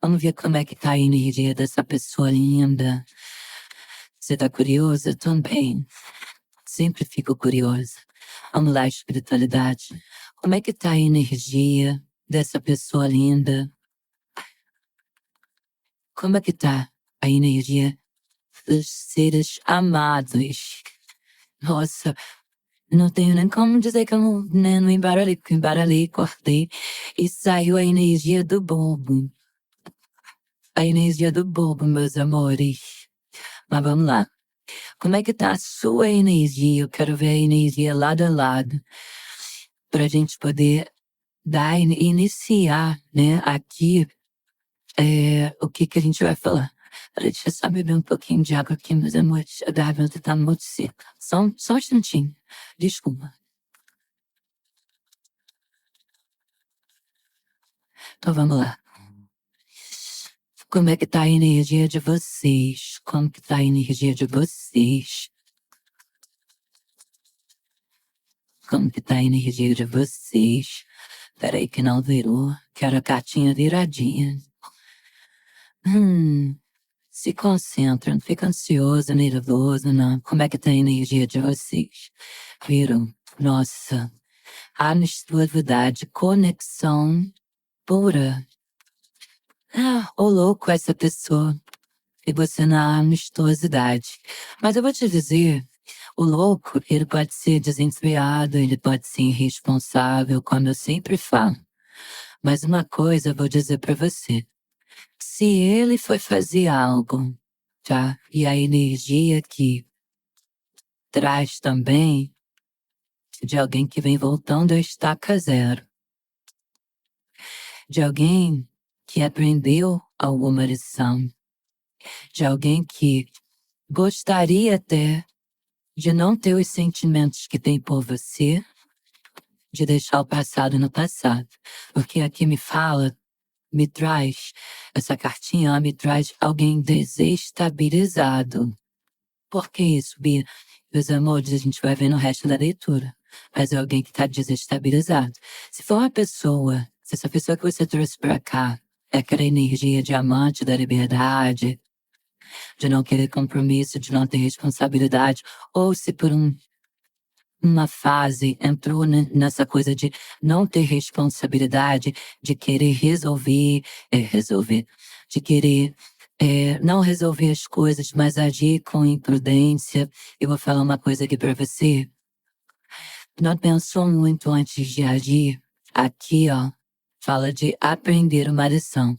Vamos ver como é que tá a energia dessa pessoa linda. Você tá curiosa também? Sempre fico curiosa. Vamos lá, espiritualidade. Como é que tá a energia dessa pessoa linda? Como é que tá a energia dos seres amados? Nossa, não tenho nem como dizer que eu não embaralhei, cortei e saiu a energia do bobo. A energia do bobo, meus amores. Mas vamos lá. Como é que tá a sua energia? Eu quero ver a energia lado a lado. Pra gente poder iniciar, né, aqui, o que a gente vai falar. Deixa eu só beber um pouquinho de água aqui, meus amores. A garganta tá muito seca. Só um instantinho. Desculpa. Então vamos lá. Como é que tá a energia de vocês? Como que tá a energia de vocês? Como que tá a energia de vocês? Peraí que não virou. Quero a cartinha viradinha. Se concentra, não fica ansioso, nervoso, não. Como é que tá a energia de vocês? Viram? Nossa. Amistosidade, conexão pura. Ô louco essa pessoa. E você na amistosidade. Mas eu vou te dizer, o louco, ele pode ser desenfreado, ele pode ser irresponsável, como eu sempre falo. Mas uma coisa eu vou dizer pra você. Se ele foi fazer algo, tá? E a energia que traz também de alguém que vem voltando a estaca zero. De alguém que aprendeu alguma lição. De alguém que gostaria até de não ter os sentimentos que tem por você, de deixar o passado no passado. Porque aqui me traz, essa cartinha me traz alguém desestabilizado. Por que isso, Bia? Meus amores, a gente vai ver no resto da leitura. Mas é alguém que está desestabilizado. Se for uma pessoa, se essa pessoa que você trouxe pra cá é aquela energia de amante da liberdade, de não querer compromisso, de não ter responsabilidade, ou se por uma fase entrou nessa coisa de não ter responsabilidade, de querer resolver, de querer não resolver as coisas, mas agir com imprudência. Eu vou falar uma coisa aqui pra você. Não pensou muito antes de agir. Aqui, ó, fala de aprender uma lição.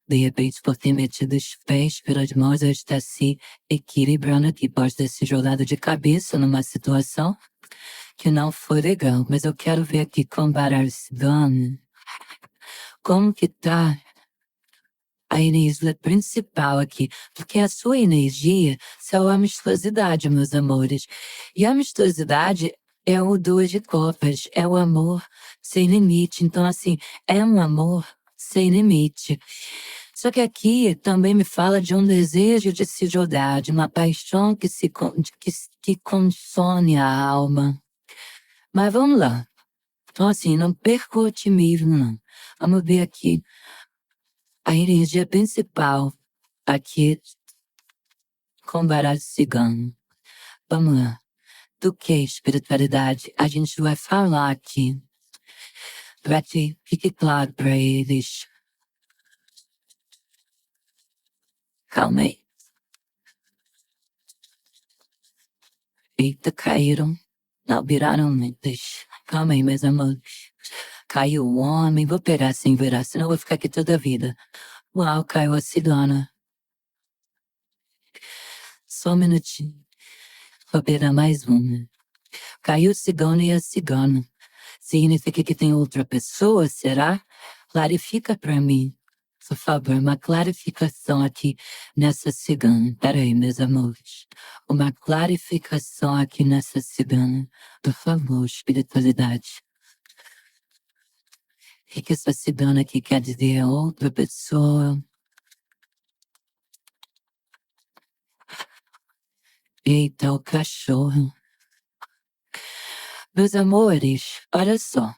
De repente, por ter metido os pés pelas mãos, eu está se equilibrando aqui. Pode ter se jogado de cabeça numa situação que não foi legal. Mas eu quero ver aqui com Bararcidano como que tá a energia principal aqui. Porque a sua energia são a amistosidade, meus amores. E a amistosidade é o dois de copas, é o amor sem limite. Então, assim, é um amor sem limite. Só que aqui também me fala de um desejo de se jogar, de uma paixão que consome a alma. Mas vamos lá. Então, assim, não perca o otimismo, não. Vamos ver aqui. A energia principal aqui com baralho cigano. Vamos lá. Do que espiritualidade? A gente vai falar aqui. Para que fique claro para eles. Calma aí. Eita, caíram. Não, viraram mentes. Calma aí, meus amores. Caiu o homem, vou pegar sem virar, senão eu vou ficar aqui toda a vida. Uau, caiu a cigana. Só um minutinho. Vou pegar mais uma. Caiu o cigano e a cigana. Significa que tem outra pessoa, será? Clarifica pra mim. Por favor, uma clarificação aqui nessa cigana. Peraí, meus amores. Uma clarificação aqui nessa cigana. Por favor, espiritualidade. O que essa cigana aqui quer dizer? Outra pessoa. Eita, o cachorro. Meus amores, olha só.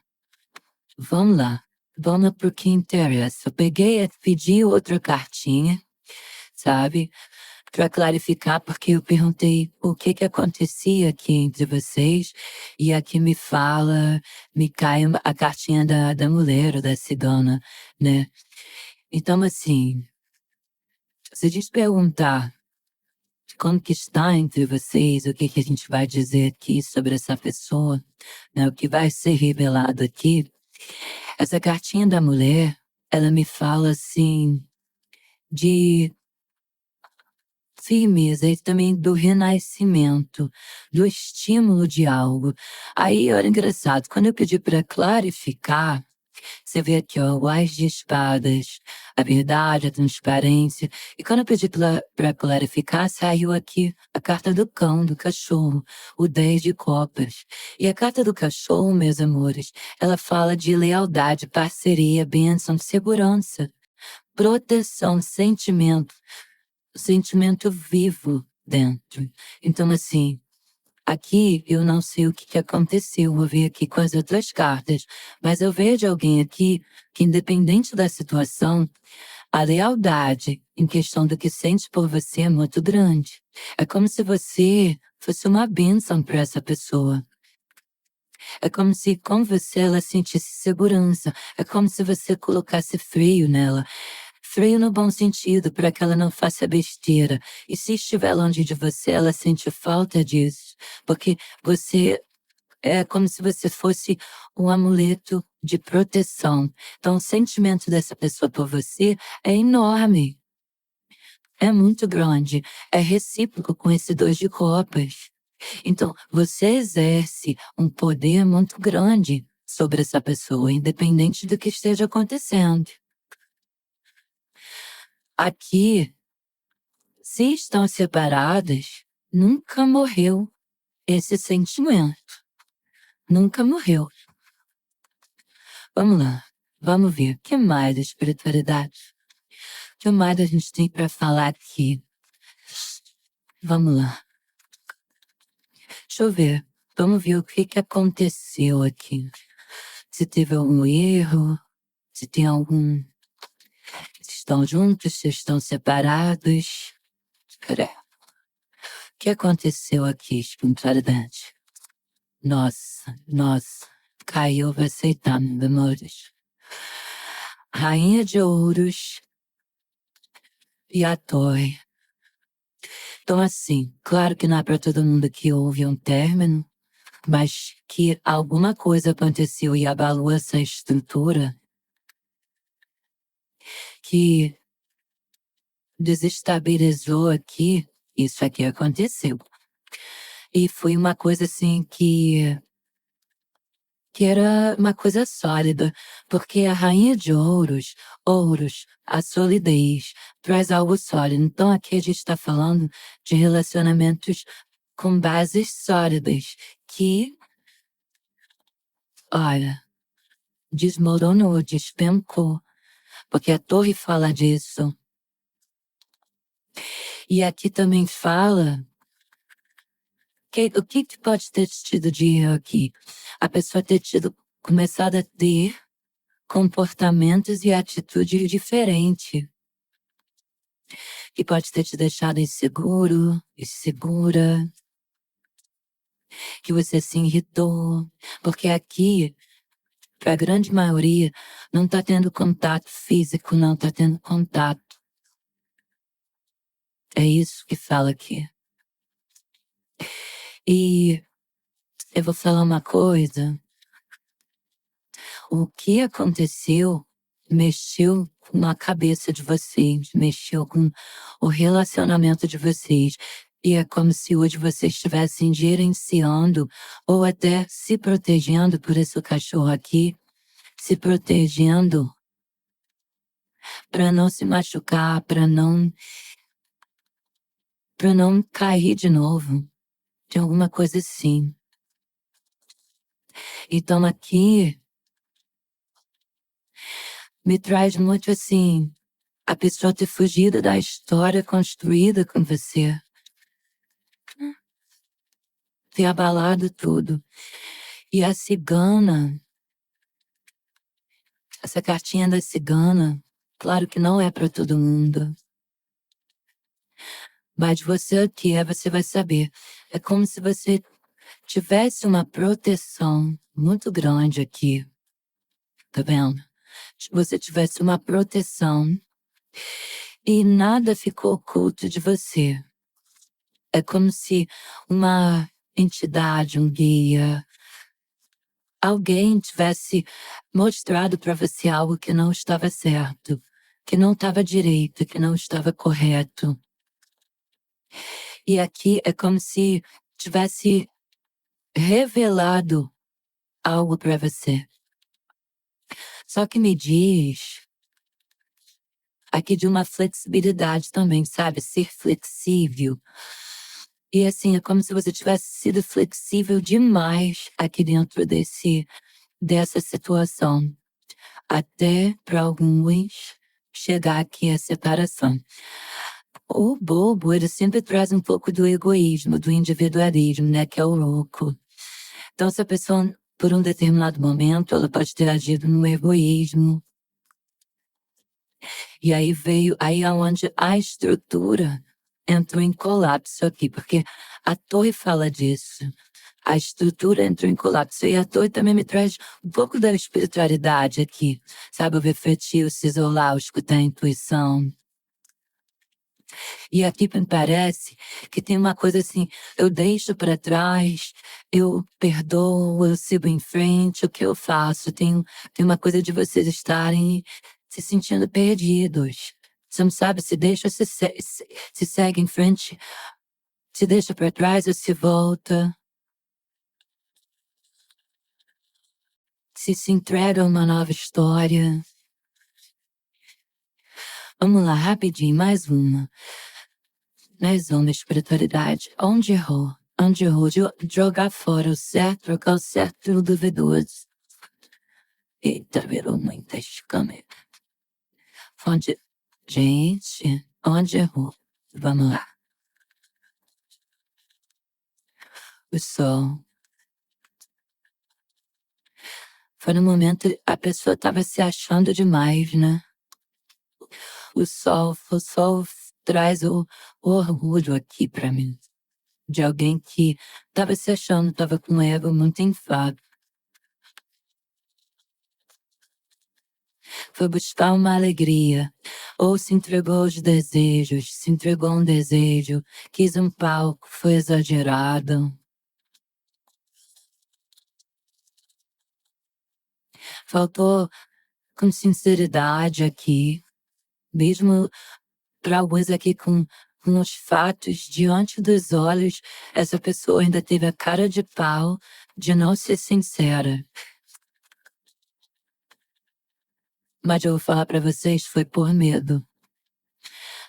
Vamos lá. Vamos pro que interessa. Eu peguei e pedi outra cartinha, sabe? Para clarificar, porque eu perguntei o que que acontecia aqui entre vocês, e aqui me cai a cartinha da mulher, ou da cigana, né? Então, assim, se a gente perguntar como que está entre vocês, o que que a gente vai dizer aqui sobre essa pessoa, né? O que vai ser revelado aqui, essa cartinha da mulher, ela me fala, assim, de firmeza e também do renascimento, do estímulo de algo. Aí, olha, engraçado, quando eu pedi para clarificar, você vê aqui, ó, o Ás de Espadas, a verdade, a transparência. E quando eu pedi para clarificar, saiu aqui a carta do cão, do cachorro, o 10 de copas. E a carta do cachorro, meus amores, ela fala de lealdade, parceria, bênção, segurança, proteção, sentimento vivo dentro. Então, assim, aqui eu não sei o que que aconteceu, vou ver aqui com as outras cartas, mas eu vejo alguém aqui que, independente da situação, a lealdade em questão do que sente por você é muito grande. É como se você fosse uma bênção para essa pessoa. É como se com você ela sentisse segurança. É como se você colocasse freio nela. Freio no bom sentido, para que ela não faça besteira. E se estiver longe de você, ela sente falta disso. Porque você é como se você fosse um amuleto de proteção. Então, o sentimento dessa pessoa por você é enorme. É muito grande. É recíproco com esse 2 de copas. Então, você exerce um poder muito grande sobre essa pessoa, independente do que esteja acontecendo. Aqui, se estão separadas, nunca morreu esse sentimento. Nunca morreu. Vamos lá. Vamos ver. O que mais da espiritualidade? O que mais a gente tem para falar aqui? Vamos lá. Deixa eu ver. Vamos ver o que que aconteceu aqui. Se teve algum erro, se tem algum... Se estão juntos, se estão separados. Pera. O que aconteceu aqui, espiritualidade? Nossa. Caiu, vai aceitar, meus amores. Rainha de Ouros e a Torre. Então, assim, claro que não é para todo mundo que houve um término, mas que alguma coisa aconteceu e abalou essa estrutura, que desestabilizou aqui, isso aqui aconteceu. E foi uma coisa assim que era uma coisa sólida, porque a rainha de ouros, a solidez, traz algo sólido. Então aqui a gente está falando de relacionamentos com bases sólidas, que, olha, desmoronou, despencou, porque a torre fala disso. E aqui também fala o que pode ter tido de erro aqui? A pessoa ter começado a ter comportamentos e atitudes diferentes, que pode ter te deixado insegura, que você se irritou, porque aqui, para a grande maioria, não está tendo contato físico, não está tendo contato. É isso que fala aqui. E eu vou falar uma coisa. O que aconteceu mexeu com a cabeça de vocês, mexeu com o relacionamento de vocês. E é como se hoje vocês estivessem gerenciando ou até se protegendo por esse cachorro aqui, se protegendo para não se machucar, para não cair de novo, de alguma coisa assim. Então aqui me traz muito assim, a pessoa ter fugido da história construída com você, ter abalado tudo. E a cigana Essa cartinha da cigana, claro que não é para todo mundo. Mas você vai saber. É como se você tivesse uma proteção muito grande aqui. Tá vendo? Você tivesse uma proteção e nada ficou oculto de você. É como se uma entidade, um guia, alguém tivesse mostrado para você algo que não estava certo, que não estava direito, que não estava correto. E aqui é como se tivesse revelado algo para você. Só que me diz aqui de uma flexibilidade também, sabe? Ser flexível. E assim, é como se você tivesse sido flexível demais aqui dentro dessa situação. Até para alguns chegar aqui a separação. O bobo, ele sempre traz um pouco do egoísmo, do individualismo, né? Que é o louco. Então, essa pessoa, por um determinado momento, ela pode ter agido no egoísmo. E aí aonde a estrutura entrou em colapso aqui, porque a torre fala disso. A estrutura entrou em colapso. E a torre também me traz um pouco da espiritualidade aqui. Sabe, o refletir, o se isolar, o escutar a intuição. E aqui me parece que tem uma coisa assim, eu deixo para trás, eu perdoo, eu sigo em frente, o que eu faço? Tem uma coisa de vocês estarem se sentindo perdidos. Você não sabe, se deixa, se segue em frente, se deixa para trás ou se volta. Se entrega a uma nova história. Vamos lá, rapidinho, mais uma. Mais uma espiritualidade. Onde errou? Onde errou? Jogar fora o certo, trocar o certo pelo duvidoso. Eita, virou muitas câmeras. Onde... Gente, onde errou? Vamos lá. O sol. Foi no momento que a pessoa estava se achando demais, né? O sol traz o orgulho aqui pra mim. De alguém que estava se achando, estava com o ego muito inflado. Foi buscar uma alegria, ou se entregou aos desejos, se entregou a um desejo, quis um palco, foi exagerado. Faltou com sinceridade aqui, mesmo para alguns aqui com os fatos diante dos olhos, essa pessoa ainda teve a cara de pau de não ser sincera. Mas eu vou falar para vocês, foi por medo.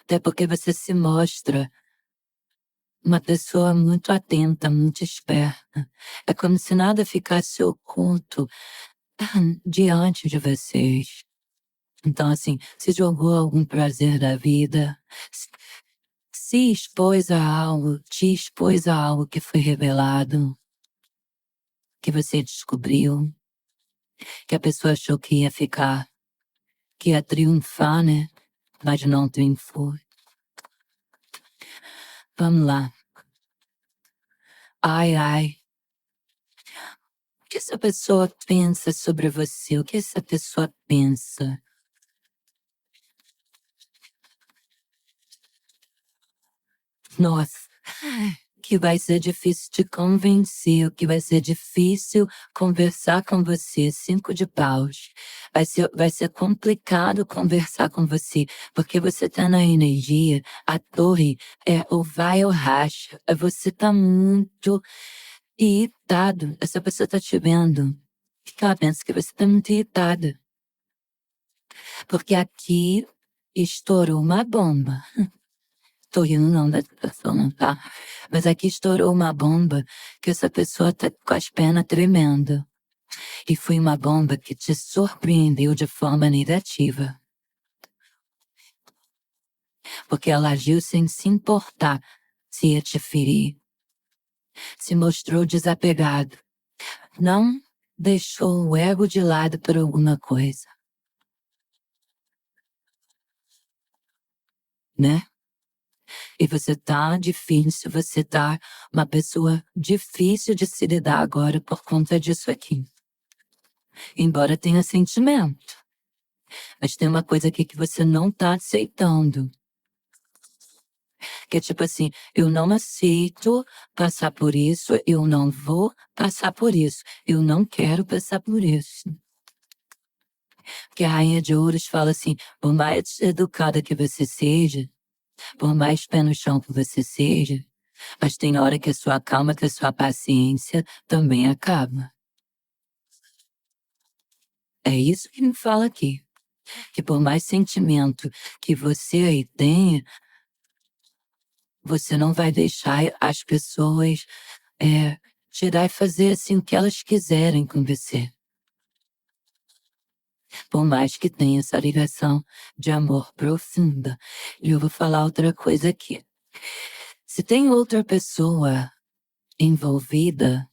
Até porque você se mostra uma pessoa muito atenta, muito esperta. É como se nada ficasse oculto diante de vocês. Então, assim, se jogou algum prazer da vida, se expôs a algo, te expôs a algo que foi revelado, que você descobriu, que a pessoa achou que ia ficar, que ia triunfar, né? Mas não triunfou. Vamos lá. Ai, ai. O que essa pessoa pensa sobre você? O que essa pessoa pensa? Nossa, que vai ser difícil te convencer, que vai ser difícil conversar com você, 5 de paus. Vai ser complicado conversar com você, porque você tá na energia, a torre é ou vai ou racha. Você tá muito irritado, essa pessoa tá te vendo. O que ela pensa? Que você tá muito irritada. Porque aqui estourou uma bomba. Tô rindo não da situação, não tá? Mas aqui estourou uma bomba que essa pessoa tá com as pernas tremendo. E foi uma bomba que te surpreendeu de forma negativa. Porque ela agiu sem se importar se ia te ferir. Se mostrou desapegado. Não deixou o ego de lado por alguma coisa. né? E você tá difícil, você tá uma pessoa difícil de se lidar agora por conta disso aqui. Embora tenha sentimento. Mas tem uma coisa aqui que você não tá aceitando. Que é tipo assim, eu não aceito passar por isso, eu não vou passar por isso, eu não quero passar por isso. Porque a Rainha de Ouros fala assim, por mais educada que você seja, por mais pé no chão que você seja, mas tem hora que a sua calma, que a sua paciência também acaba. É isso que me fala aqui. Que por mais sentimento que você aí tenha, você não vai deixar as pessoas tirar e fazer assim o que elas quiserem com você. Por mais que tenha essa ligação de amor profunda. E eu vou falar outra coisa aqui. Se tem outra pessoa envolvida,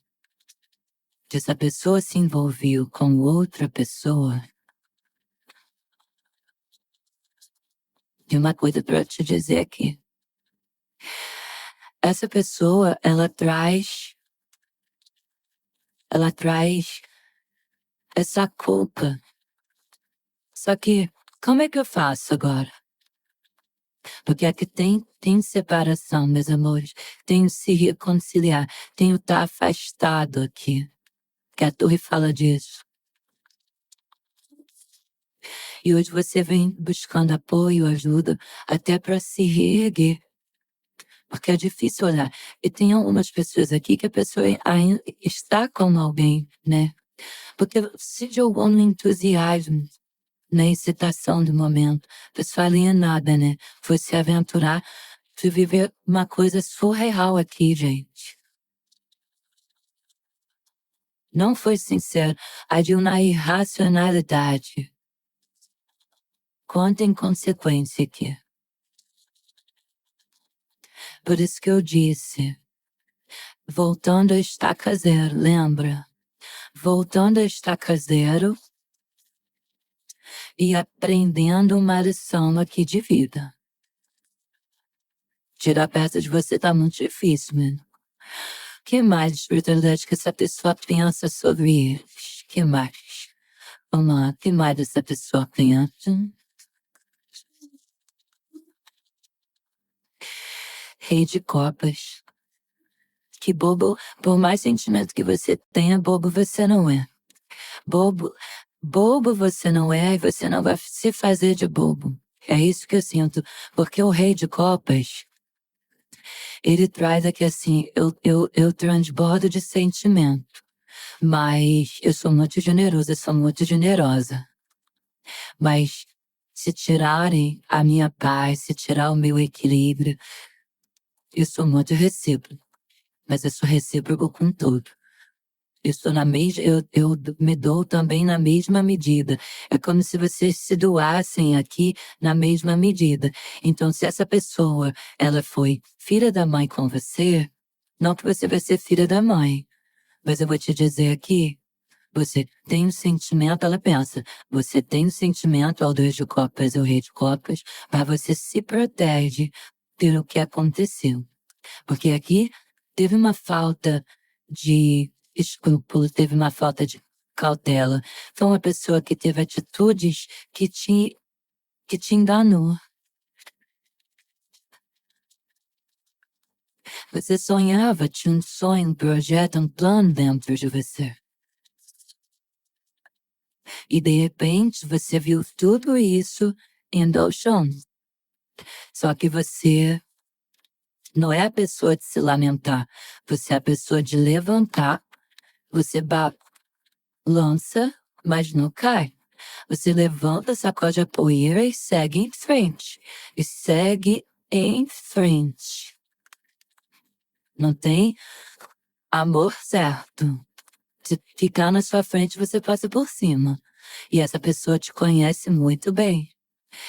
se essa pessoa se envolveu com outra pessoa, tem uma coisa para te dizer aqui. Essa pessoa, ela traz essa culpa. Só que, como é que eu faço agora? Porque aqui tem separação, meus amores. Tem o se reconciliar. Tem o estar afastado aqui. Que a torre fala disso. E hoje você vem buscando apoio, ajuda, até para se reerguer. Porque é difícil olhar. E tem algumas pessoas aqui que a pessoa ainda está com alguém, né? Porque se jogou no entusiasmo, na excitação do momento. A pessoa alienada, né? Foi se aventurar, foi viver uma coisa surreal aqui, gente. Não foi sincero, agiu na irracionalidade. Quanta inconsequência aqui. Por isso que eu disse, voltando a estaca zero, lembra? Voltando a estaca zero e aprendendo uma lição aqui de vida. Tirar perto de você tá muito difícil, mano. Que mais espiritualidade que essa pessoa pensa sobre eles? Que mais? Vamos lá, que mais essa pessoa pensa? Rei de copas. Que bobo, por mais sentimento que você tenha, bobo você não é. Bobo você não é e você não vai se fazer de bobo. É isso que eu sinto, porque o rei de copas, ele traz aqui assim, eu transbordo de sentimento, mas eu sou muito generosa, eu sou muito generosa. Mas se tirarem a minha paz, se tirar o meu equilíbrio, eu sou muito recíproco, mas eu sou recíproco com tudo. Eu me dou também na mesma medida. É como se vocês se doassem aqui na mesma medida. Então, se essa pessoa, ela foi filha da mãe com você, não que você vai ser filha da mãe, mas eu vou te dizer aqui, você tem um sentimento, ela pensa, você tem um sentimento ao Deus de Copas, ao Rei de Copas, mas você se protege pelo que aconteceu. Porque aqui teve uma falta de escrúpulo, teve uma falta de cautela. Foi uma pessoa que teve atitudes que te enganou. Você sonhava, tinha um sonho, um projeto, um plano dentro de você. E de repente você viu tudo isso indo ao chão. Só que você não é a pessoa de se lamentar, você é a pessoa de levantar, você lança, mas não cai. Você levanta, sacode a poeira e segue em frente. E segue em frente. Não tem amor certo. Se ficar na sua frente, você passa por cima. E essa pessoa te conhece muito bem.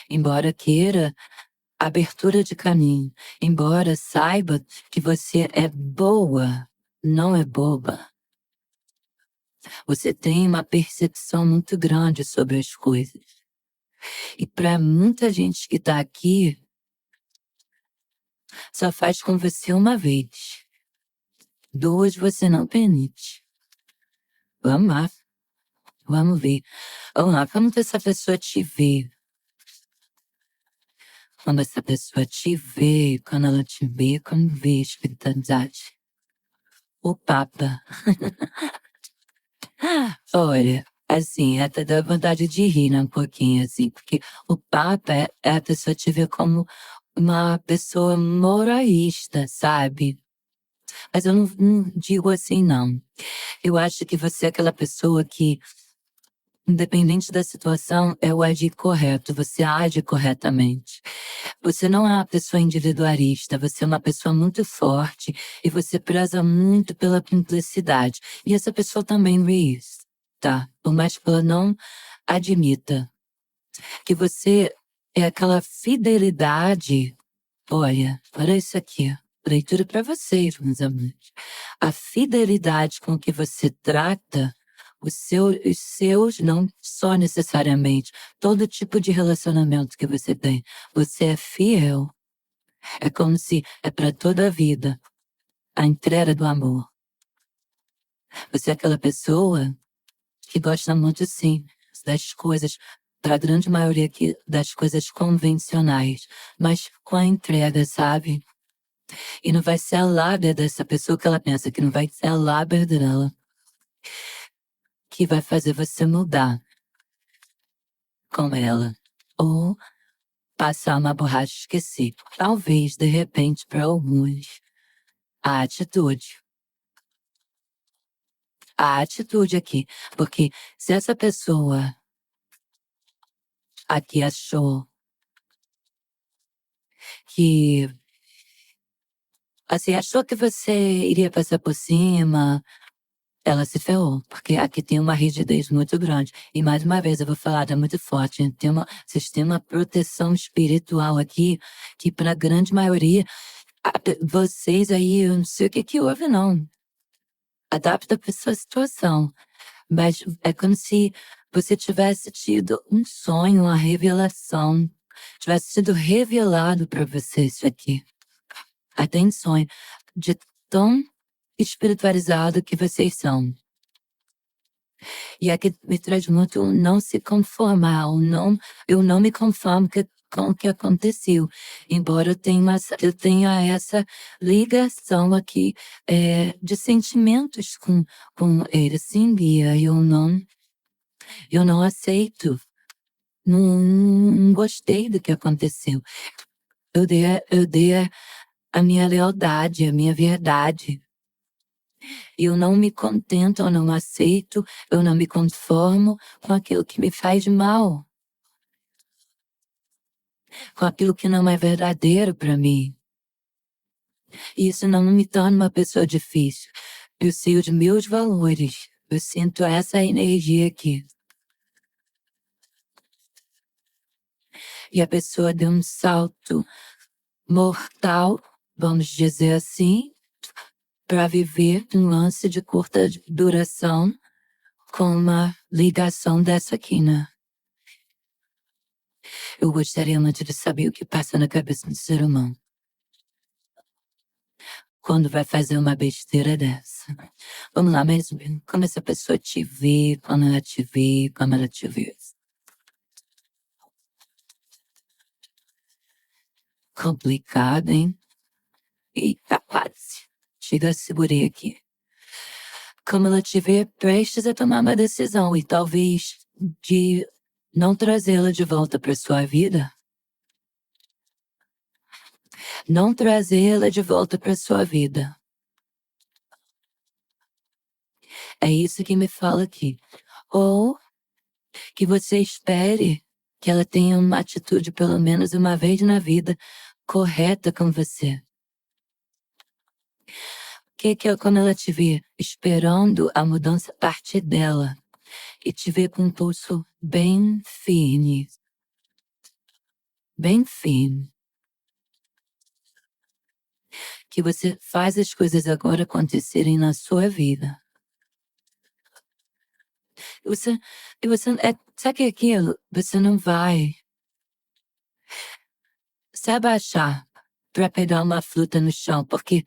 Embora queira abertura de caminho. Embora saiba que você é boa, não é boba. Você tem uma percepção muito grande sobre as coisas. E para muita gente que está aqui, Só faz com você uma vez. 2 você não permite. Vamos lá. Vamos ver. Vamos lá, como que essa pessoa te vê? Quando essa pessoa te vê, quando ela te vê, como vê a espiritualidade? O Papa. Olha, assim, até dá vontade de rir, né, um pouquinho, assim, porque o Papa é a pessoa te vê como uma pessoa moralista, sabe? Mas eu não digo assim, não. Eu acho que você é aquela pessoa que, independente da situação, é o agir correto, você age corretamente. Você não é uma pessoa individualista, você é uma pessoa muito forte e você preza muito pela simplicidade. E essa pessoa também vê isso, tá? Por mais que ela não admita que você é aquela fidelidade. Olha isso aqui. Leitura para vocês, meus amigos. A fidelidade com que você trata os seus, não só necessariamente, todo tipo de relacionamento que você tem. Você é fiel. É como se é para toda a vida. A entrega do amor. Você é aquela pessoa que gosta muito, sim, das coisas, para a grande maioria aqui, das coisas convencionais, mas com a entrega, sabe? E não vai ser a lábia dessa pessoa que ela pensa, que não vai ser a lábia dela que vai fazer você mudar com ela. Ou passar uma borracha e esquecer. Talvez, de repente, para alguns, a atitude. A atitude aqui. Porque se essa pessoa aqui achou que. Assim, achou que você iria passar por cima, ela se ferrou, porque aqui tem uma rigidez muito grande. E mais uma vez eu vou falar, tá muito forte. Vocês têm uma proteção espiritual aqui, que para a grande maioria, vocês aí, eu não sei o que que houve, não. Adapta para sua situação. Mas é como se você tivesse tido um sonho, uma revelação. Tivesse sido revelado para você isso aqui. Até em sonho. De tão espiritualizado que vocês são. E aqui me traz muito o não se conformar, eu não me conformo com o que aconteceu. Embora eu tenha essa ligação aqui de sentimentos com ele. Sim, Bia, eu não aceito. Não gostei do que aconteceu. Eu dei a minha lealdade, a minha verdade. Eu não me contento, eu não aceito, eu não me conformo com aquilo que me faz mal, com aquilo que não é verdadeiro para mim. E isso não me torna uma pessoa difícil. Eu sei os meus valores, eu sinto essa energia aqui. E a pessoa deu um salto mortal, vamos dizer assim, para viver um lance de curta duração com uma ligação dessa aqui, né? Eu gostaria muito de saber o que passa na cabeça do ser humano quando vai fazer uma besteira dessa. Vamos lá, mas como essa pessoa te vê, quando ela te vê, como ela te vê. Complicado, hein? Eita, quase. Chega, segurei aqui. Como ela te vê prestes a tomar uma decisão e talvez de não trazê-la de volta para sua vida. Não trazê-la de volta para sua vida. É isso que me fala aqui. Ou que você espere que ela tenha uma atitude pelo menos uma vez na vida correta com você. Que é quando ela te vê esperando a mudança partir dela e te vê com um pulso bem firme. Bem firme. Que você faz as coisas agora acontecerem na sua vida. Sabe que é aquilo? Você não vai se abaixar pra pegar uma fruta no chão, porque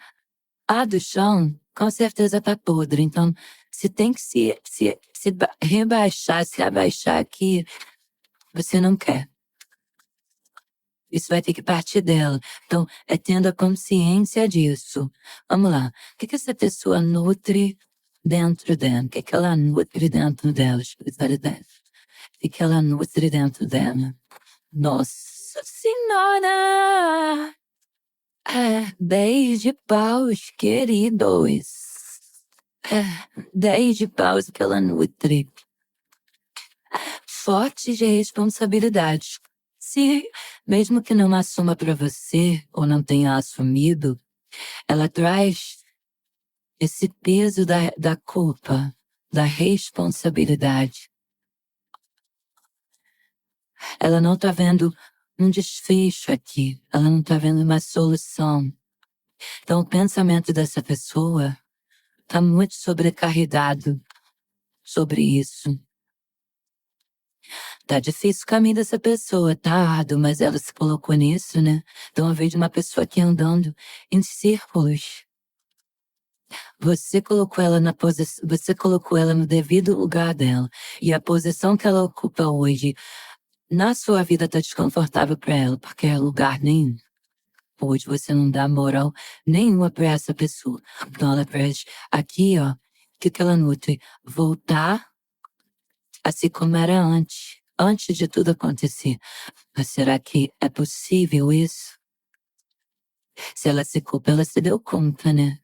a do chão com certeza tá podre. Então, se tem que rebaixar, se abaixar aqui, você não quer. Isso vai ter que partir dela. Então, é tendo a consciência disso. Vamos lá. O que essa pessoa nutre dentro dela? O que ela nutre dentro dela? Espiritualidade. O que ela nutre dentro dela? Nossa Senhora! 10 de paus, queridos. 10 de paus que ela nutre. Fortes de responsabilidade. Se, mesmo que não assuma para você, ou não tenha assumido, ela traz esse peso da culpa, da responsabilidade. Ela não tá vendo um desfecho aqui, ela não tá vendo uma solução. Então o pensamento dessa pessoa tá muito sobrecarregado sobre isso. Tá difícil o caminho dessa pessoa, tá árduo, mas ela se colocou nisso, né? Então eu vejo uma pessoa aqui andando em círculos. Você colocou ela na posição, você colocou ela no devido lugar dela. E a posição que ela ocupa hoje na sua vida tá desconfortável para ela, porque é lugar nenhum. Hoje você não dá moral nenhuma para essa pessoa. Então ela traz aqui, ó, que ela nutre? Voltar assim como era antes de tudo acontecer. Mas será que é possível isso? Se ela se culpa, ela se deu conta, né?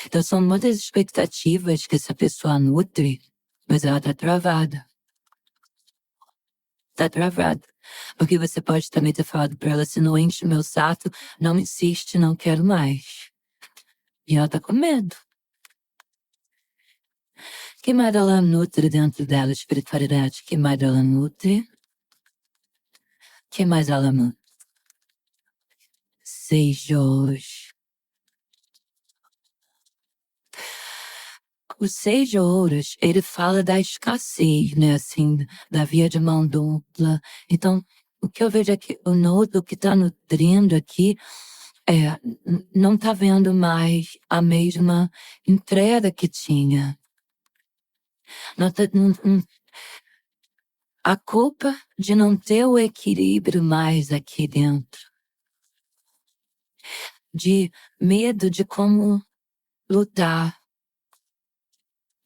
Então são muitas expectativas que essa pessoa nutre, mas ela tá travada. Tá travada. Porque você pode também ter falado pra ela, se não enche meu saco, não insiste, não quero mais. E ela tá com medo. Que mais ela nutre dentro dela, espiritualidade? Que mais ela nutre? Que mais ela nutre? 6 de ouros. O 6 de ouros, ele fala da escassez, né, assim, da via de mão dupla. Então, o que eu vejo aqui, o nodo que tá nutrindo aqui, não tá vendo mais a mesma entrega que tinha. Não tá, a culpa de não ter o equilíbrio mais aqui dentro. De medo de como lutar.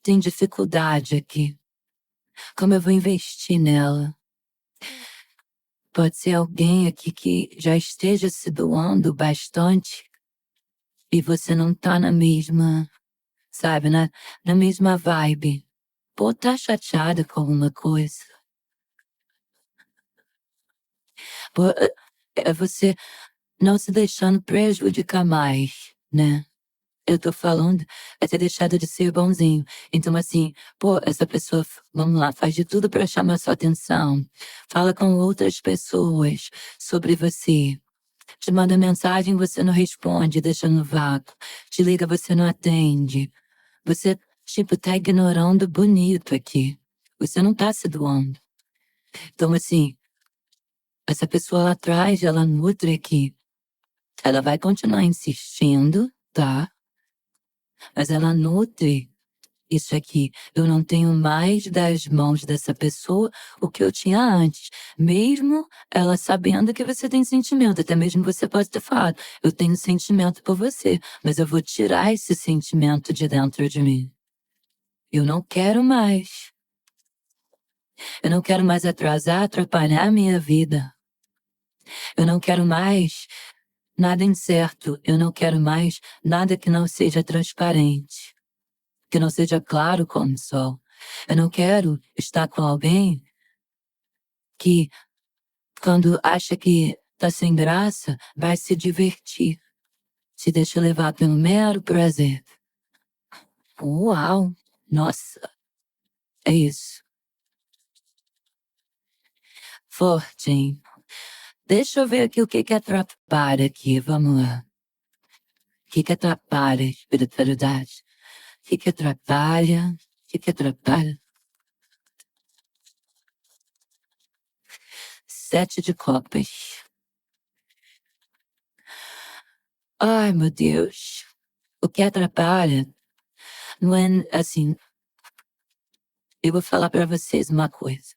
Tem dificuldade aqui. Como eu vou investir nela? Pode ser alguém aqui que já esteja se doando bastante e você não tá na mesma, sabe, na mesma vibe. Pô, tá chateada com alguma coisa. Pô, é você não se deixando prejudicar mais, né? Eu tô falando, é ter deixado de ser bonzinho. Então, assim, pô, essa pessoa, vamos lá, faz de tudo pra chamar sua atenção. Fala com outras pessoas sobre você. Te manda mensagem, você não responde, deixa no vácuo. Te liga, você não atende. Você, tipo, tá ignorando bonito aqui. Você não tá se doando. Então, assim, essa pessoa lá atrás, ela nutre aqui. Ela vai continuar insistindo, tá? Mas ela nutre isso aqui. Eu não tenho mais das mãos dessa pessoa o que eu tinha antes. Mesmo ela sabendo que você tem sentimento, até mesmo você pode ter falado, eu tenho sentimento por você, mas eu vou tirar esse sentimento de dentro de mim. Eu não quero mais. Eu não quero mais atrapalhar a minha vida. Eu não quero mais nada incerto. Eu não quero mais nada que não seja transparente, que não seja claro como o sol. Eu não quero estar com alguém que, quando acha que tá sem graça, vai se divertir. Se deixa levar pelo mero prazer. Uau! Nossa, é isso. Forte, hein? Deixa eu ver aqui o que atrapalha aqui, vamos lá. O que atrapalha a espiritualidade? O que atrapalha? O que atrapalha? 7 de copas. Ai, meu Deus. O que atrapalha não é assim. Eu vou falar pra vocês uma coisa.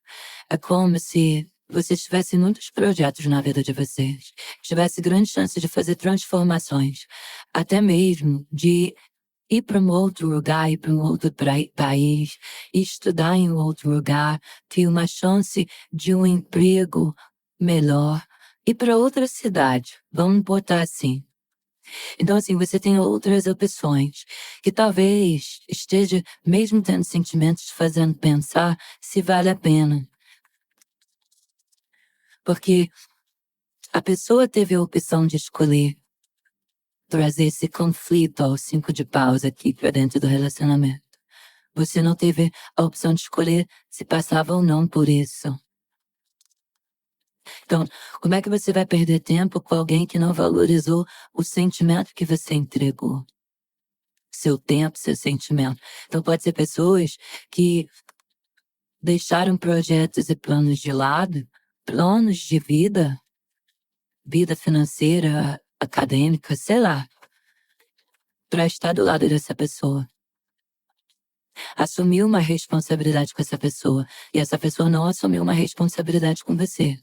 É como se vocês tivessem muitos projetos na vida de vocês. Tivesse grande chance de fazer transformações. Até mesmo de ir para um outro lugar, ir para um outro país, estudar em um outro lugar, ter uma chance de um emprego melhor, ir para outra cidade. Vamos botar assim. Então, assim, você tem outras opções que talvez esteja, mesmo tendo sentimentos, te fazendo pensar se vale a pena. Porque a pessoa teve a opção de escolher trazer esse conflito aos 5 de paus aqui para dentro do relacionamento. Você não teve a opção de escolher se passava ou não por isso. Então, como é que você vai perder tempo com alguém que não valorizou o sentimento que você entregou? Seu tempo, seu sentimento. Então, pode ser pessoas que deixaram projetos e planos de lado, planos de vida, vida financeira, acadêmica, sei lá, para estar do lado dessa pessoa. Assumiu uma responsabilidade com essa pessoa e essa pessoa não assumiu uma responsabilidade com você.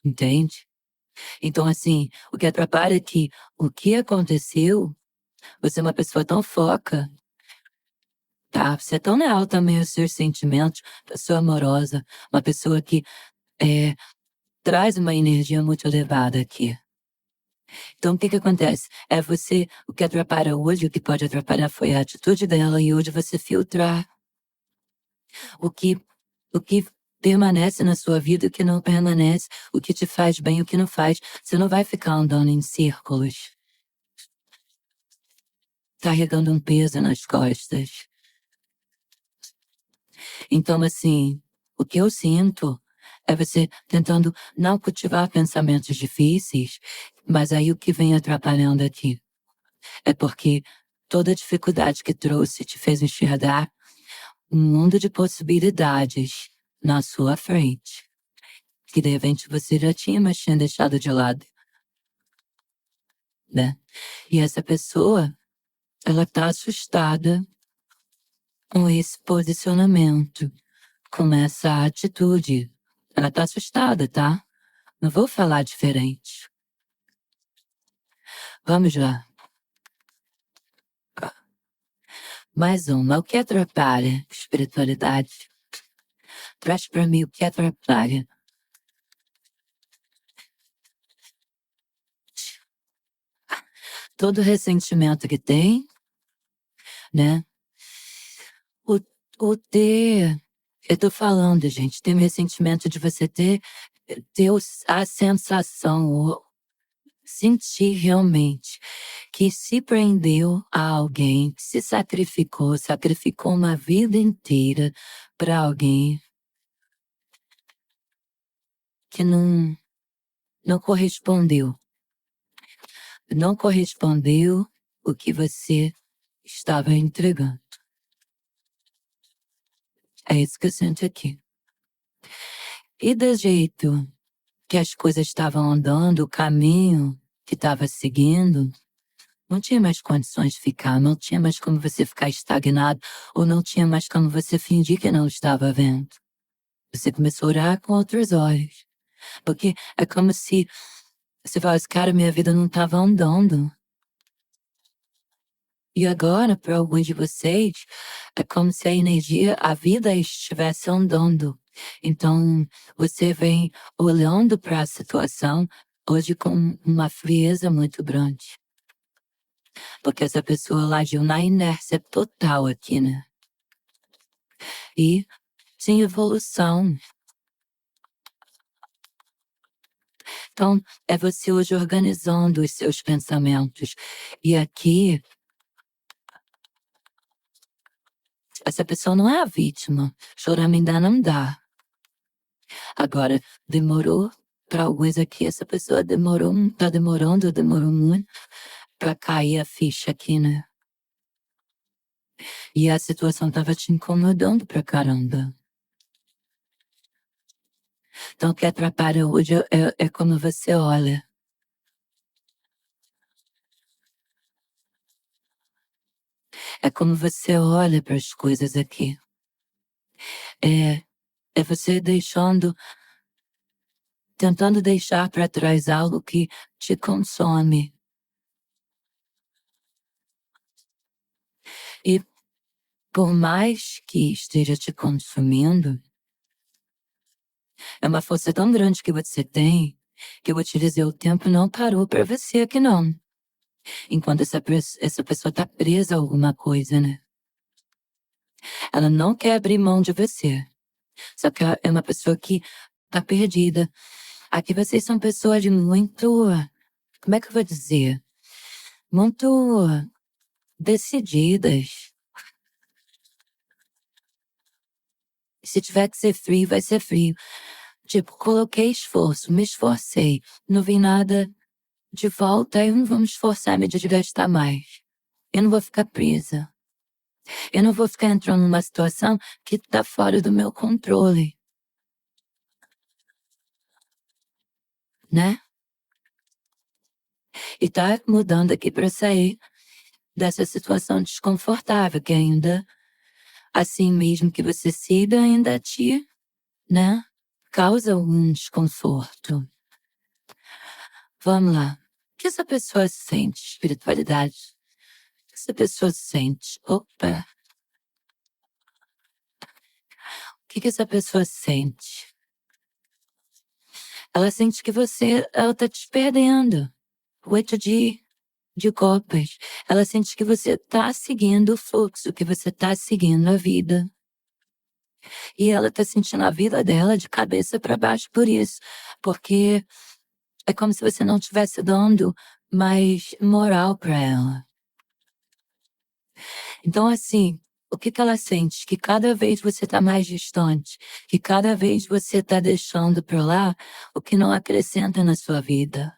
Entende? Então, assim, o que atrapalha é que o que aconteceu, você é uma pessoa tão foca, tá? Você é tão leal também aos seus sentimentos, pessoa amorosa, uma pessoa que traz uma energia muito elevada aqui. Então, o que acontece? É você, o que atrapalha hoje, o que pode atrapalhar foi a atitude dela e hoje você filtrar o que permanece na sua vida e o que não permanece, o que te faz bem e o que não faz. Você não vai ficar andando em círculos, carregando um peso nas costas. Então, assim, o que eu sinto é você tentando não cultivar pensamentos difíceis, mas aí o que vem atrapalhando aqui é porque toda a dificuldade que trouxe te fez enxergar um mundo de possibilidades na sua frente, que de repente você já tinha, mas tinha deixado de lado, né? E essa pessoa, ela tá assustada com esse posicionamento, com essa atitude. Ela tá assustada, tá? Não vou falar diferente. Vamos lá. Mais uma. O que atrapalha? Espiritualidade. Traz pra mim o que atrapalha. Todo ressentimento que tem, né? O, o ter. Eu tô falando, gente, tem ressentimento de você ter a sensação, sentir realmente que se prendeu a alguém, que se sacrificou uma vida inteira para alguém que não correspondeu. Não correspondeu o que você estava entregando. É isso que eu sinto aqui. E do jeito que as coisas estavam andando, o caminho que estava seguindo, não tinha mais condições de ficar, não tinha mais como você ficar estagnado, ou não tinha mais como você fingir que não estava vendo. Você começou a orar com outros olhos. Porque é como se você falasse, cara, minha vida não estava andando. E agora, para alguns de vocês, é como se a energia, a vida estivesse andando. Então, você vem olhando para a situação hoje com uma frieza muito grande. Porque essa pessoa ela agiu na inércia total aqui, né? E sem evolução. Então, é você hoje organizando os seus pensamentos. E aqui, essa pessoa não é a vítima. Choramingar não dá. Agora, demorou para alguns aqui, essa pessoa demorou muito para cair a ficha aqui, né? E a situação tava te incomodando pra caramba. Então, o que atrapalha hoje é como você olha. É como você olha para as coisas aqui. É você tentando deixar para trás algo que te consome. E por mais que esteja te consumindo, é uma força tão grande que você tem, que eu vou te dizer, o tempo não parou para você aqui não. Enquanto essa pessoa tá presa a alguma coisa, né? Ela não quer abrir mão de você. Só que é uma pessoa que tá perdida. Aqui vocês são pessoas de muito, como é que eu vou dizer? Muito decididas. Se tiver que ser frio, vai ser frio. Tipo, coloquei esforço, me esforcei, não vi nada de volta, eu não vou me esforçar, me desgastar mais. Eu não vou ficar presa. Eu não vou ficar entrando numa situação que tá fora do meu controle. Né? E tá mudando aqui pra sair dessa situação desconfortável que ainda, assim mesmo que você siga, ainda te, né, causa um desconforto. Vamos lá. O que essa pessoa sente, espiritualidade? O que essa pessoa sente? Opa! O que essa pessoa sente? Ela sente que ela tá te perdendo. Oito de copas. Ela sente que você tá seguindo o fluxo, que você tá seguindo a vida. E ela tá sentindo a vida dela de cabeça para baixo por isso. Porque é como se você não estivesse dando mais moral para ela. Então, assim, o que ela sente? Que cada vez você tá mais distante, que cada vez você tá deixando para lá o que não acrescenta na sua vida.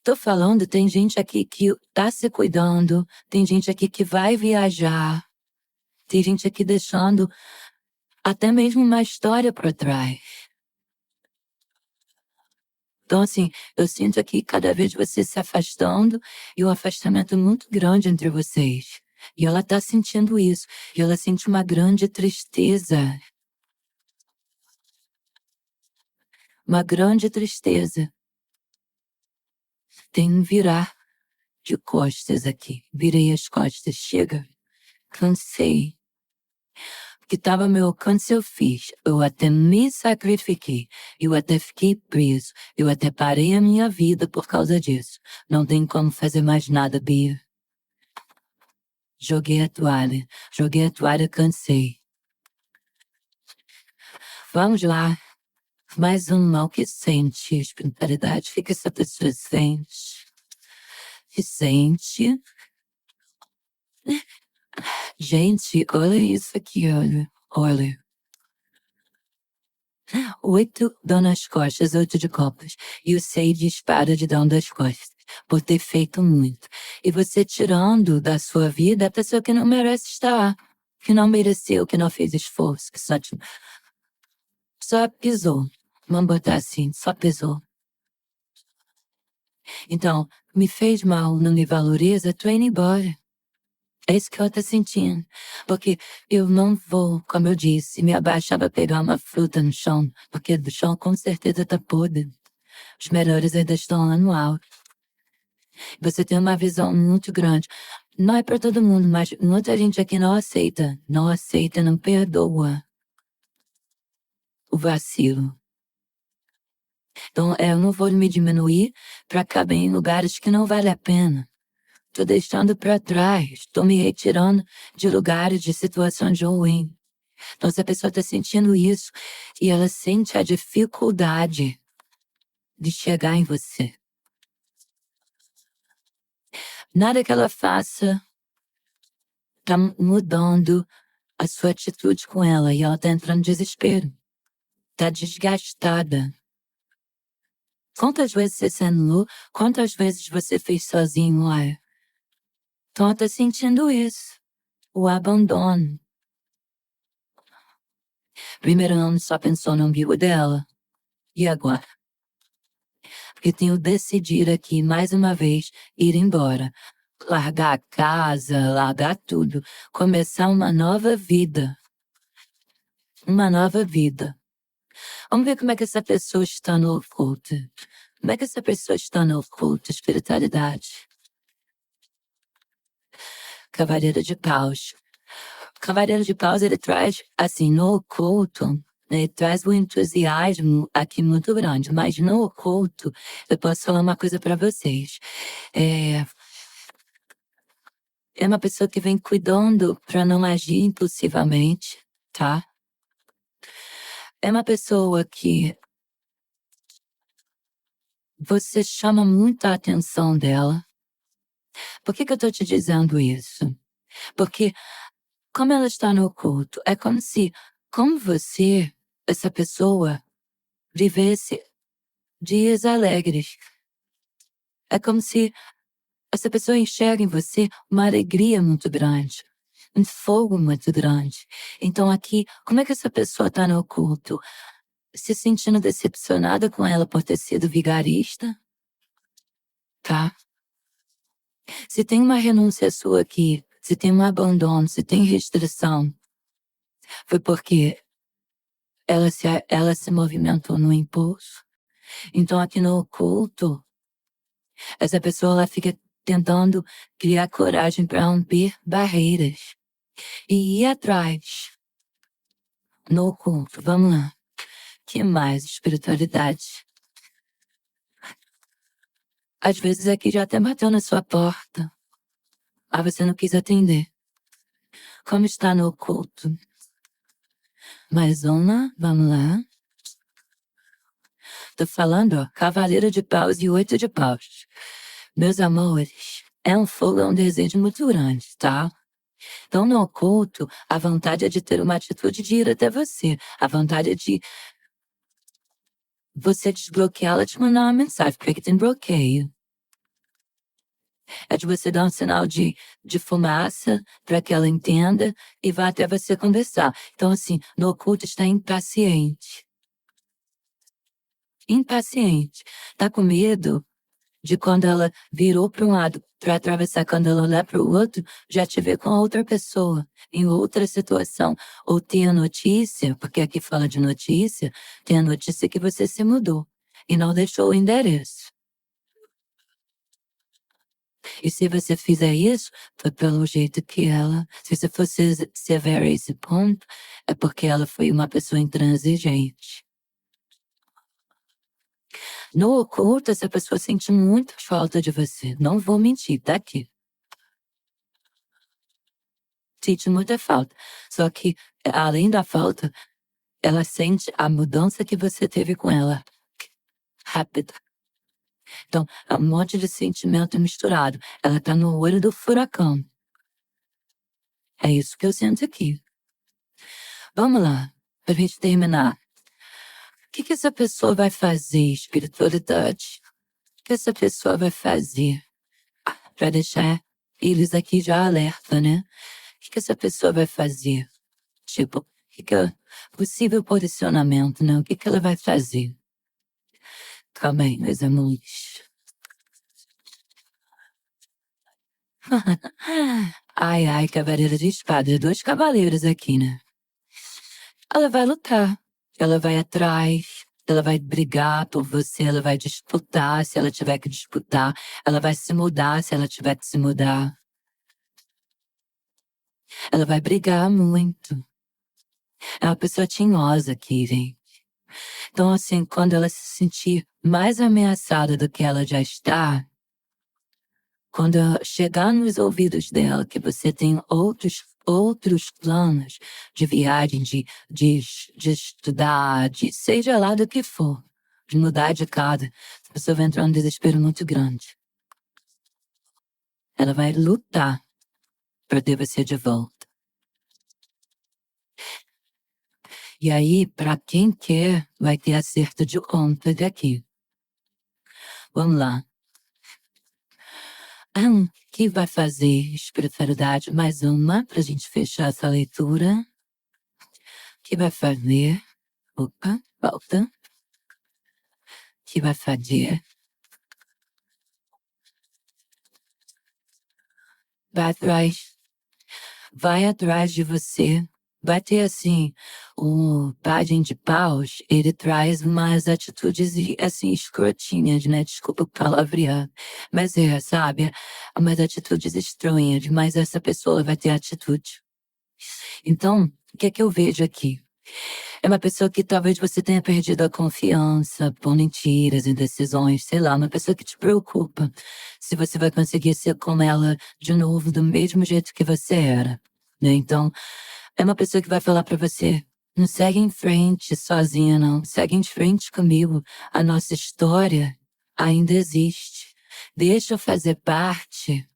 Tô falando, tem gente aqui que tá se cuidando, tem gente aqui que vai viajar, tem gente aqui deixando até mesmo uma história para trás. Então, assim, eu sinto aqui cada vez você se afastando e um afastamento muito grande entre vocês. E ela tá sentindo isso. E ela sente uma grande tristeza. Uma grande tristeza. Tem um virar de costas aqui. Virei as costas. Chega. Cansei. O que estava ao meu alcance eu fiz. Eu até me sacrifiquei. Eu até fiquei preso. Eu até parei a minha vida por causa disso. Não tem como fazer mais nada, Bia. Joguei a toalha, cansei. Vamos lá. Mais um mal que sente espiritualidade. Fica essa pessoa sente. E sente. Gente, olha isso aqui, olha. Olha. 8 dão nas costas, 8 de copas. E o 6 de espada de dão das costas. Por ter feito muito. E você tirando da sua vida a pessoa que não merece estar. Que não mereceu, que não fez esforço. Que só pisou. Vamos botar assim, só pisou. Então, me fez mal, não me valoriza, tô indo embora. É isso que ela tá sentindo. Porque eu não vou, como eu disse, me abaixar pra pegar uma fruta no chão, porque do chão com certeza tá podre. Os melhores ainda estão lá no alto. Você tem uma visão muito grande. Não é pra todo mundo, mas muita gente aqui não aceita. Não aceita, não perdoa o vacilo. Então, eu não vou me diminuir pra caber em lugares que não vale a pena. Tô deixando pra trás, tô me retirando de lugares, de situações ruins. Então, se a pessoa tá sentindo isso, e ela sente a dificuldade de chegar em você. Nada que ela faça tá mudando a sua atitude com ela, e ela tá entrando em desespero. Tá desgastada. Quantas vezes você se anulou? Quantas vezes você fez sozinho lá? Então ela tá sentindo isso. O abandono. Primeiro ela só pensou no umbigo dela. E agora? Porque tenho decidido aqui, mais uma vez, ir embora. largar a casa, largar tudo, começar uma nova vida. Uma nova vida. Vamos ver como é que essa pessoa está no oculto. Como é que essa pessoa está no oculto, espiritualidade? Cavaleiro de Paus. O Cavaleiro de Paus, ele traz, assim, no oculto, né, ele traz um entusiasmo aqui muito grande, mas no oculto, eu posso falar uma coisa para vocês. É uma pessoa que vem cuidando para não agir impulsivamente, tá? É uma pessoa que você chama muito a atenção dela. Por que eu tô te dizendo isso? Porque como ela está no oculto, é como se, como você, essa pessoa, vivesse dias alegres. É como se essa pessoa enxerga em você uma alegria muito grande, um fogo muito grande. Então aqui, como é que essa pessoa está no oculto? Se sentindo decepcionada com ela por ter sido vigarista? Tá? Se tem uma renúncia sua aqui, se tem um abandono, se tem restrição, foi porque ela se movimentou no impulso. Então aqui no oculto, essa pessoa ela fica tentando criar coragem para romper barreiras e ir atrás. No oculto, vamos lá. Que mais? Espiritualidade. Às vezes aqui já até bateu na sua porta. Ah, você não quis atender. Como está no oculto? Mais uma, vamos lá. Tô falando, ó, Cavaleiro de Paus e Oito de Paus. Meus amores, é um fogo, é um desejo muito grande, tá? Então, no oculto, a vontade é de ter uma atitude de ir até você. A vontade é de você desbloqueá-la, te mandar uma mensagem, porque tem bloqueio. É de você dar um sinal de fumaça para que ela entenda e vá até você conversar. Então, assim, no oculto está impaciente. Impaciente. Tá com medo de quando ela virou para um lado para atravessar, quando ela olhar para o outro, já te ver com outra pessoa, em outra situação. Ou ter a notícia, porque aqui fala de notícia, tem a notícia que você se mudou e não deixou o endereço. E se você fizer isso, foi pelo jeito que ela, se você fosse severa a esse ponto, é porque ela foi uma pessoa intransigente. No oculto, essa pessoa sente muita falta de você. Não vou mentir, tá aqui. Sente muita falta. Só que, além da falta, ela sente a mudança que você teve com ela. Rápida. Então, é um monte de sentimento misturado. Ela tá no olho do furacão. É isso que eu sinto aqui. Vamos lá, pra gente terminar. O que essa pessoa vai fazer, espiritualidade? O que essa pessoa vai fazer pra deixar eles aqui já alerta, né? O que essa pessoa vai fazer? Tipo, o que é possível posicionamento, né? O que ela vai fazer? Calma aí, meus amores. Ai, ai, cavaleiro de espada, dois cavaleiros aqui, né? Ela vai lutar, ela vai atrás, ela vai brigar por você, ela vai disputar se ela tiver que disputar, ela vai se mudar se ela tiver que se mudar. Ela vai brigar muito. É uma pessoa tinhosa aqui, gente. Então, assim, quando ela se sentir mais ameaçada do que ela já está, quando chegar nos ouvidos dela que você tem outros planos de viagem, de estudar, de seja lá do que for, de mudar de casa, a pessoa vai entrar num desespero muito grande. Ela vai lutar para ter você de volta. E aí, para quem quer, vai ter acerto de conta daqui. Vamos lá. Que vai fazer espiritualidade mais uma pra gente fechar essa leitura. Que vai fazer. Opa, volta. Que vai fazer. vai atrás de você. Vai ter assim, o Pajem de Paus, ele traz umas atitudes assim escrotinhas, né? Desculpa o palavrear. Mas sabe? Umas atitudes estranhas, mas essa pessoa vai ter atitude. Então, o que é que eu vejo aqui? É uma pessoa que talvez você tenha perdido a confiança por mentiras, indecisões, sei lá, uma pessoa que te preocupa se você vai conseguir ser com ela de novo do mesmo jeito que você era, né? Então, é uma pessoa que vai falar pra você: não segue em frente sozinha, não. Segue em frente comigo. A nossa história ainda existe. Deixa eu fazer parte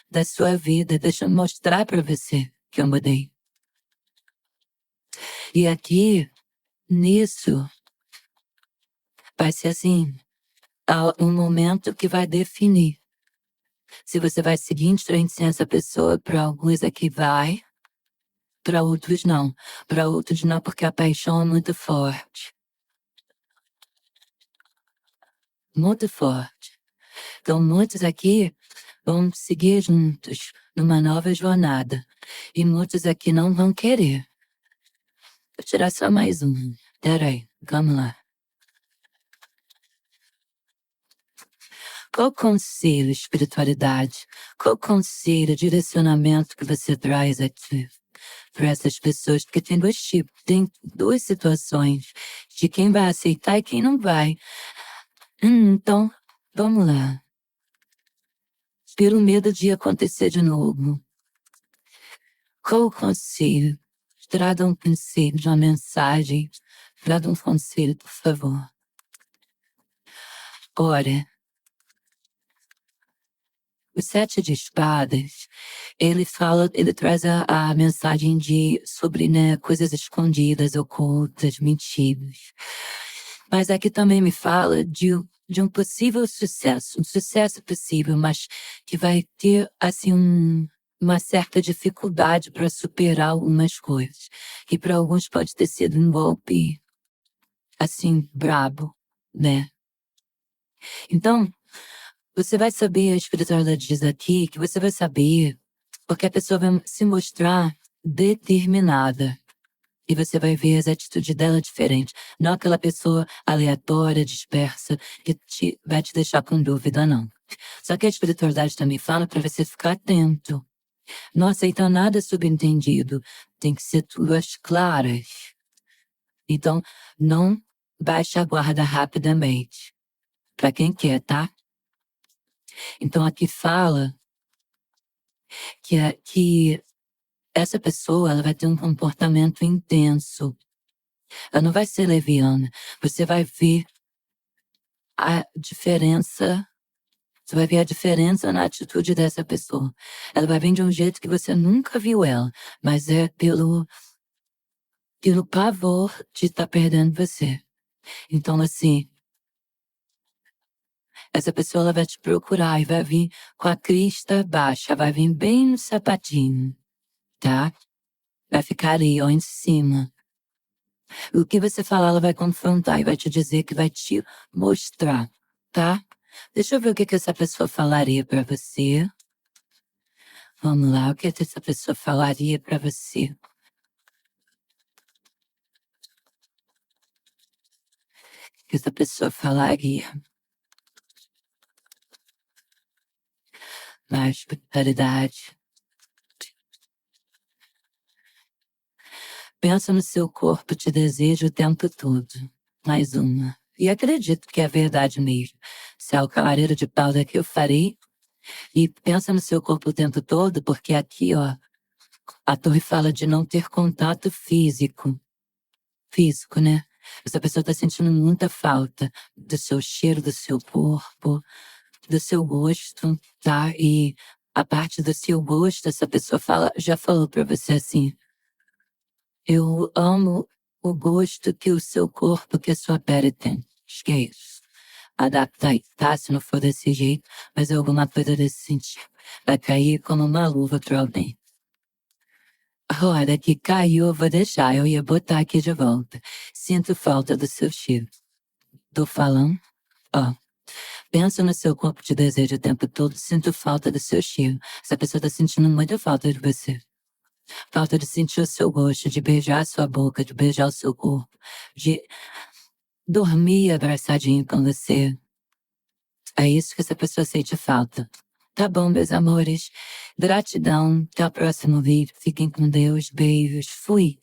da sua vida. Deixa eu mostrar pra você que eu mudei. E aqui, nisso, vai ser assim, um momento que vai definir se você vai seguir em frente sem essa pessoa. Para alguns aqui vai, para outros não. Para outros não, porque a paixão é muito forte. Muito forte. Então, muitos aqui vão seguir juntos numa nova jornada. E muitos aqui não vão querer. Vou tirar só mais um. Peraí, vamos lá. Qual conselho, espiritualidade? Qual conselho, direcionamento que você traz aqui para essas pessoas? Porque tem dois tipos, tem duas situações de quem vai aceitar e quem não vai. Então, vamos lá. Pelo medo de acontecer de novo. Qual o conselho? Traga um conselho, uma mensagem. Traga um conselho, por favor. Ora, o 7 de espadas, ele traz a mensagem sobre, né, coisas escondidas, ocultas, mentiras. Mas aqui também me fala de um possível sucesso, um sucesso possível, mas que vai ter, assim, uma certa dificuldade para superar algumas coisas. E para alguns pode ter sido um golpe, assim, brabo, né? Então, você vai saber, a espiritualidade diz aqui, que você vai saber, porque a pessoa vai se mostrar determinada. E você vai ver as atitudes dela diferentes. Não aquela pessoa aleatória, dispersa, que vai te deixar com dúvida, não. Só que a espiritualidade também fala para você ficar atento. Não aceitar nada subentendido. Tem que ser tudo às claras. Então, não baixe a guarda rapidamente. Para quem quer, tá? Então aqui fala que essa pessoa ela vai ter um comportamento intenso. Ela não vai ser leviana. Você vai ver a diferença. Você vai ver a diferença na atitude dessa pessoa. Ela vai vir de um jeito que você nunca viu ela, mas é pelo pavor de estar perdendo você. Então, assim, essa pessoa ela vai te procurar e vai vir com a crista baixa, vai vir bem no sapatinho, tá? Vai ficar ali, ó, em cima. O que você falar, ela vai confrontar e vai te dizer que vai te mostrar, tá? Deixa eu ver o que essa pessoa falaria pra você. Vamos lá, o que essa pessoa falaria pra você? O que essa pessoa falaria? Na espiritualidade. Pensa no seu corpo, te deseja o tempo todo. Mais uma. E acredito que é verdade mesmo. Se é o cavaleiro de pau daqui, eu farei. E pensa no seu corpo o tempo todo, porque aqui, ó, a torre fala de não ter contato físico. Físico, né? Essa pessoa tá sentindo muita falta do seu cheiro, do seu corpo, do seu gosto, tá? E a parte do seu gosto, essa pessoa já falou pra você assim: eu amo o gosto que o seu corpo, que a sua pele tem. Acho que é isso. Adapta aí, tá? Se não for desse jeito, mas é alguma coisa desse sentido. Vai cair como uma luva pra alguém. A hora que caiu, eu vou deixar. Eu ia botar aqui de volta. Sinto falta do seu cheiro. Tô falando? Ó. Penso no seu corpo de desejo o tempo todo, sinto falta do seu cheiro. Essa pessoa tá sentindo muita falta de você. Falta de sentir o seu gosto, de beijar a sua boca, de beijar o seu corpo, de dormir abraçadinho com você. É isso que essa pessoa sente falta. Tá bom, meus amores. Gratidão. Até o próximo vídeo. Fiquem com Deus. Beijos. Fui.